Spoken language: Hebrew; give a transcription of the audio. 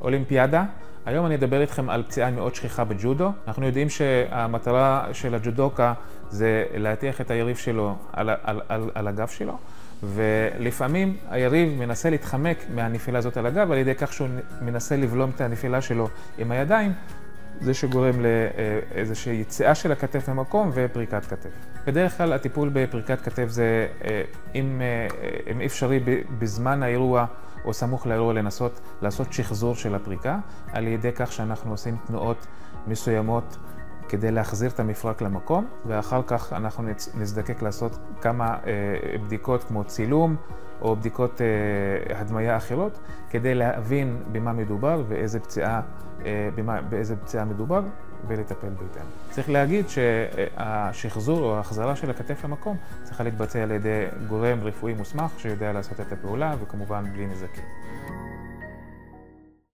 אולימפיאדה. היום אני אדבר איתכם על פציעה מאוד שכיחה בג'ודו. אנחנו יודעים שהמטרה של הג'ודוקה זה להטיח את היריב שלו על הגב שלו, ולפעמים היריב מנסה להתחמק מהנפילה הזאת על הגב על ידי כך שהוא מנסה לבלום את הנפילה שלו עם הידיים, זה שגורם לאיזושהי יציאה של הכתף ממקום ופריקת כתף. בדרך כלל הטיפול בפריקת כתף זה, אם אפשרי בזמן האירוע או סמוך לאירוע, לנסות לעשות שחזור של הפריקה, על ידי כך שאנחנו עושים תנועות מסוימות כדי להחזיר את המפרק למקום, ואחר כך אנחנו נזדקק לעשות כמה בדיקות כמו צילום או בדיקות הדמיה אחרות, כדי להבין במה מדובר באיזה פציעה מדובר ולטפל בהתאם. צריך להגיד שהשחזור או ההחזרה של הכתף למקום צריכה להתבצע על ידי גורם רפואי מוסמך שיודע לעשות את הפעולה, וכמובן בלי נזקים.